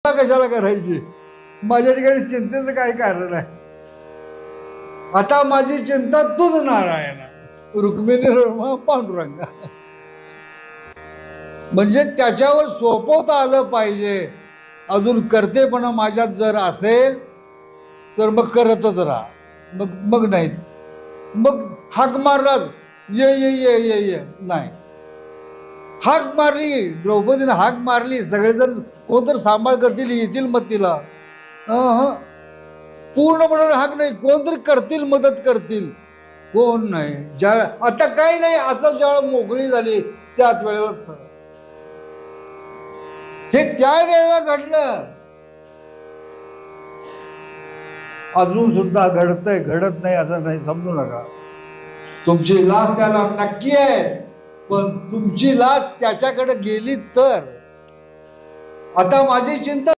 कशाला करायची? माझ्या ठिकाणी चिंतेचं काय कारण आहे? आता माझी चिंता तूच नारायण, रुक्मिणी रमा पांडुरंगा. म्हणजे त्याच्यावर सोपवता आलं पाहिजे. अजून करतेपणा माझ्यात जर असेल तर मग करतच राहा, मग नाही. मग हाक मारलाच ये ये ये ये ये नाही. हाक मारली, द्रौपदीने हाक मारली, सगळेजण कोणतर सांभाळ करतील, येतील मग तिला. पूर्ण म्हणून हाक नाही, कोणतरी करतील, मदत करतील. कोण नाही. ज्या आता काही नाही असं ज्या मोकळी झाली त्याच वेळेला हे त्या वेळेला घडलं. अजून सुद्धा घडतंय, घडत नाही असं नाही समजू नका. तुमची लाच त्याला नक्की आहे, पण तुमची लाच त्याच्याकडे गेली तर. आता माझी चिंता